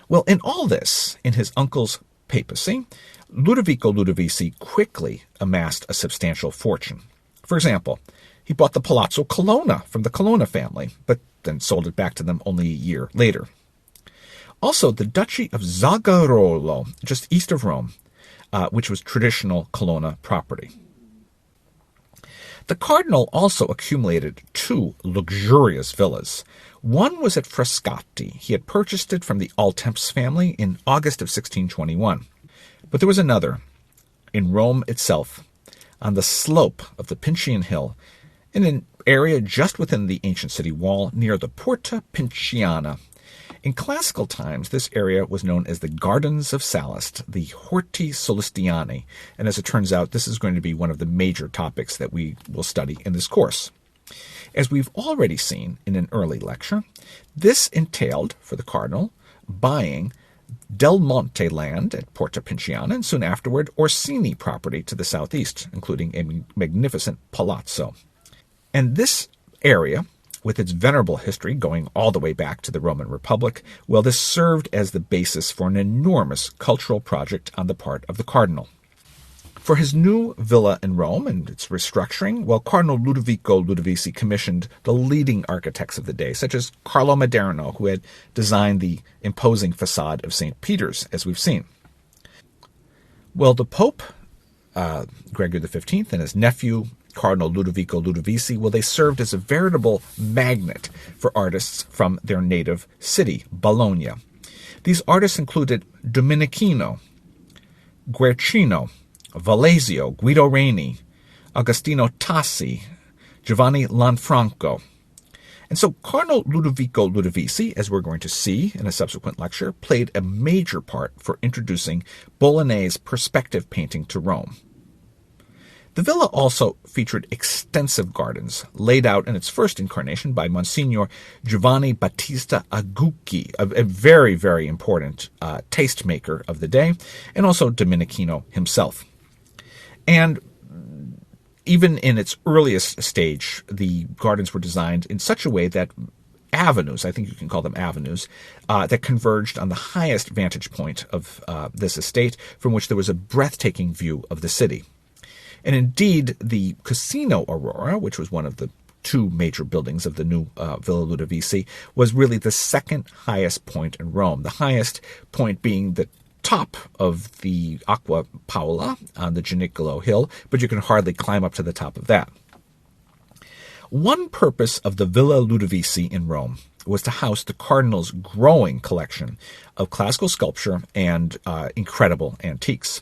Well, in all this, in his uncle's papacy, Ludovico Ludovisi quickly amassed a substantial fortune. For example, he bought the Palazzo Colonna from the Colonna family, but then sold it back to them only a year later. Also, the Duchy of Zagarolo, just east of Rome, which was traditional Colonna property. The Cardinal also accumulated two luxurious villas. One was at Frascati. He had purchased it from the Altemps family in August of 1621. But there was another, in Rome itself, on the slope of the Pincian Hill, in an area just within the ancient city wall near the Porta Pinciana. In classical times, this area was known as the Gardens of Sallust, the Horti Solistiani, and as it turns out, this is going to be one of the major topics that we will study in this course. As we've already seen in an early lecture, this entailed, for the Cardinal, buying Del Monte land at Porta Pinciana and soon afterward Orsini property to the southeast, including a magnificent palazzo. And this area, with its venerable history going all the way back to the Roman Republic, well, this served as the basis for an enormous cultural project on the part of the Cardinal. For his new villa in Rome and its restructuring, well, Cardinal Ludovico Ludovisi commissioned the leading architects of the day, such as Carlo Maderno, who had designed the imposing facade of St. Peter's, as we've seen. Well, the Pope, Gregory XV, and his nephew, Cardinal Ludovico Ludovisi, well, they served as a veritable magnet for artists from their native city, Bologna. These artists included Domenichino, Guercino, Valesio, Guido Reni, Agostino Tassi, Giovanni Lanfranco. And so Cardinal Ludovico Ludovisi, as we're going to see in a subsequent lecture, played a major part for introducing Bolognese perspective painting to Rome. The villa also featured extensive gardens, laid out in its first incarnation by Monsignor Giovanni Battista Agucchi, a very, very important tastemaker of the day, and also Domenichino himself. And even in its earliest stage, the gardens were designed in such a way that avenues, I think you can call them avenues, that converged on the highest vantage point of this estate, from which there was a breathtaking view of the city. And indeed, the Casino Aurora, which was one of the two major buildings of the new Villa Ludovisi, was really the second highest point in Rome, the highest point being the top of the Acqua Paola on the Gianicolo Hill, but you can hardly climb up to the top of that. One purpose of the Villa Ludovisi in Rome was to house the Cardinal's growing collection of classical sculpture and incredible antiques.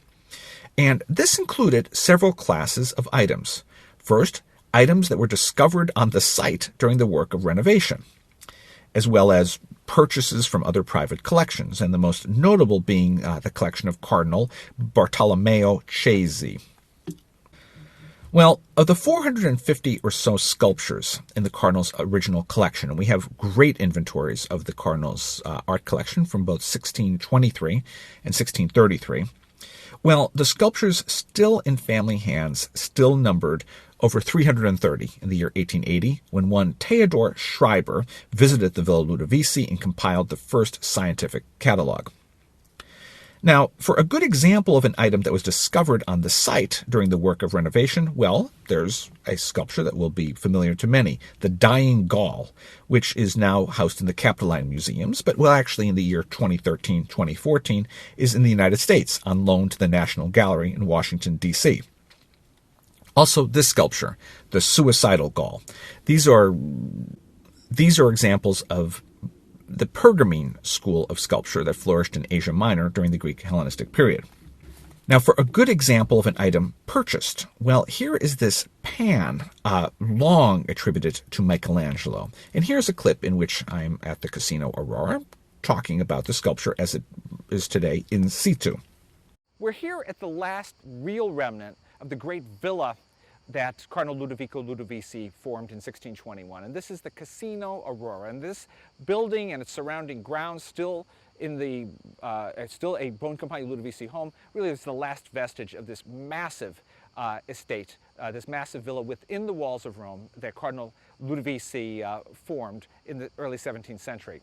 And this included several classes of items. First, items that were discovered on the site during the work of renovation, as well as purchases from other private collections, and the most notable being the collection of Cardinal Bartolomeo Chesi. Well, of the 450 or so sculptures in the Cardinal's original collection, and we have great inventories of the Cardinal's art collection from both 1623 and 1633, well, the sculptures still in family hands still numbered over 330 in the year 1880, when one Theodor Schreiber visited the Villa Ludovisi and compiled the first scientific catalog. Now, for a good example of an item that was discovered on the site during the work of renovation, well, there's a sculpture that will be familiar to many, the Dying Gaul, which is now housed in the Capitoline Museums, but well, actually in the year 2013-2014 is in the United States on loan to the National Gallery in Washington, D.C. Also, this sculpture, the Suicidal Gaul. These are examples of the Pergamene school of sculpture that flourished in Asia Minor during the Greek Hellenistic period. Now, for a good example of an item purchased, well, here is this pan, long attributed to Michelangelo. And here's a clip in which I'm at the Casino Aurora talking about the sculpture as it is today in situ. We're here at the last real remnant of the great villa that Cardinal Ludovico Ludovisi formed in 1621. And this is the Casino Aurora. And this building and its surrounding grounds, still still a Bone Compagni Ludovisi home, really is the last vestige of this massive estate, this massive villa within the walls of Rome that Cardinal Ludovisi formed in the early 17th century.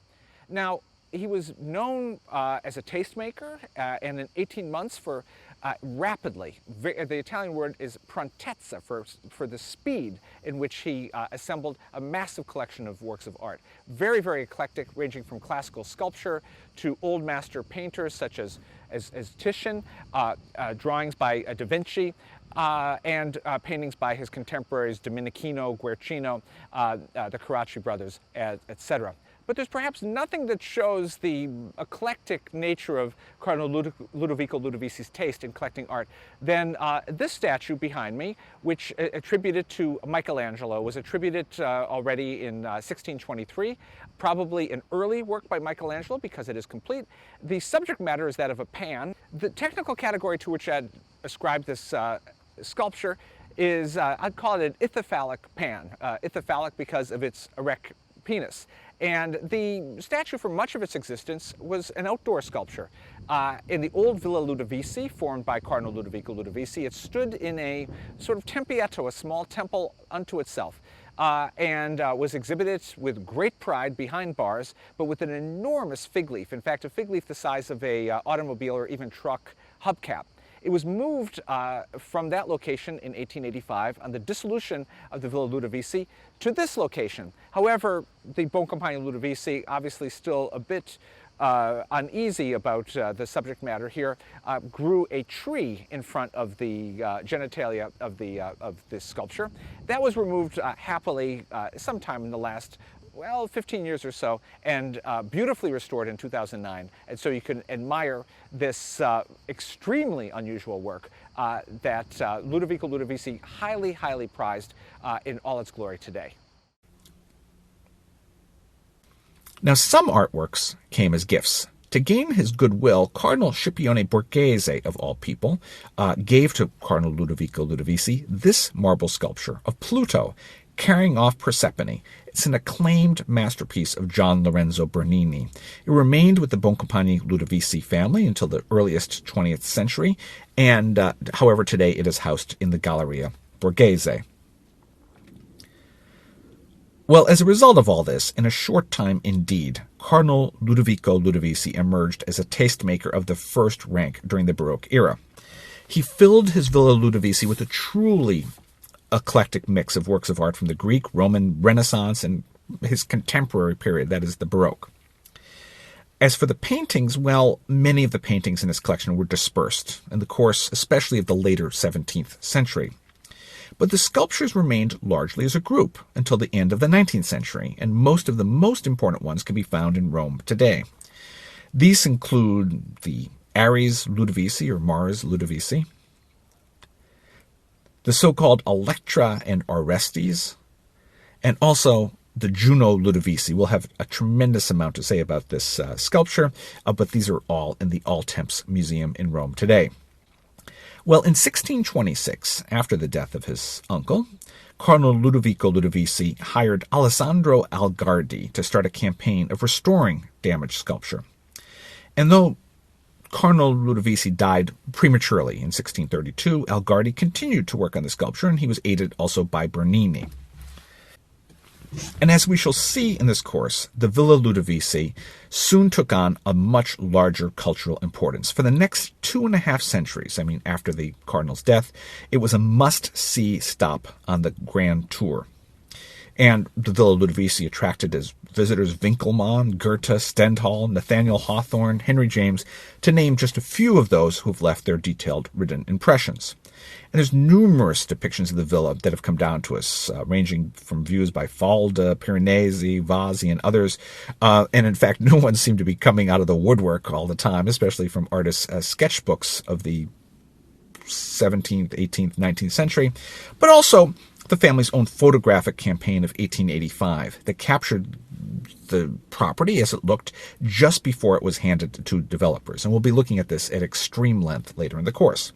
Now, he was known as a tastemaker, and in 18 months for rapidly, the Italian word is prontezza, for the speed in which he assembled a massive collection of works of art. Very, very eclectic, ranging from classical sculpture to old master painters such as Titian, drawings by Da Vinci, and paintings by his contemporaries Domenichino, Guercino, the Carracci brothers, etc. But there's perhaps nothing that shows the eclectic nature of Cardinal Ludovico Ludovisi's taste in collecting art than this statue behind me, which attributed to Michelangelo, was attributed already in 1623, probably an early work by Michelangelo because it is complete. The subject matter is that of a pan. The technical category to which I'd ascribe this sculpture is, I'd call it an ithyphallic pan. Ithyphallic because of its erect penis. And the statue, for much of its existence, was an outdoor sculpture. In the old Villa Ludovisi, formed by Cardinal Ludovico Ludovisi, it stood in a sort of tempietto, a small temple unto itself, and was exhibited with great pride behind bars, but with an enormous fig leaf. In fact, a fig leaf the size of a automobile or even truck hubcap. It was moved from that location in 1885 on the dissolution of the Villa Ludovisi to this location. However, the Boncompagni Ludovisi, obviously still a bit uneasy about the subject matter here, grew a tree in front of the genitalia of this sculpture. That was removed happily sometime in the last 15 years or so, and beautifully restored in 2009. And so you can admire this extremely unusual work that Ludovico Ludovisi highly, highly prized in all its glory today. Now, some artworks came as gifts. To gain his goodwill, Cardinal Scipione Borghese, of all people, gave to Cardinal Ludovico Ludovisi this marble sculpture of Pluto carrying off Persephone. It's an acclaimed masterpiece of Gian Lorenzo Bernini. It remained with the Boncompagni Ludovisi family until the earliest 20th century, and however, today it is housed in the Galleria Borghese. Well, as a result of all this, in a short time indeed, Cardinal Ludovico Ludovisi emerged as a tastemaker of the first rank during the Baroque era. He filled his Villa Ludovisi with a truly eclectic mix of works of art from the Greek, Roman, Renaissance, and his contemporary period, that is the Baroque. As for the paintings, well, many of the paintings in his collection were dispersed in the course especially of the later 17th century. But the sculptures remained largely as a group until the end of the 19th century, and most of the most important ones can be found in Rome today. These include the Ares Ludovisi, or Mars Ludovisi, the so-called Electra and Orestes, and also the Juno Ludovisi. We'll have a tremendous amount to say about this sculpture, but these are all in the Altemps Museum in Rome today. Well, in 1626, after the death of his uncle, Cardinal Ludovico Ludovisi hired Alessandro Algardi to start a campaign of restoring damaged sculpture. And though Cardinal Ludovisi died prematurely in 1632, Algardi continued to work on the sculpture, and he was aided also by Bernini. And as we shall see in this course, the Villa Ludovisi soon took on a much larger cultural importance. For the next 2.5 centuries, after the Cardinal's death, it was a must-see stop on the Grand Tour. And the Villa Ludovisi attracted as visitors Winckelmann, Goethe, Stendhal, Nathaniel Hawthorne, Henry James, to name just a few of those who've left their detailed written impressions. And there's numerous depictions of the villa that have come down to us, ranging from views by Falda, Piranesi, Vasi, and others. And in fact, new ones seem to be coming out of the woodwork all the time, especially from artists' sketchbooks of the 17th, 18th, 19th century, but also the family's own photographic campaign of 1885 that captured the property as it looked just before it was handed to developers. And we'll be looking at this at extreme length later in the course.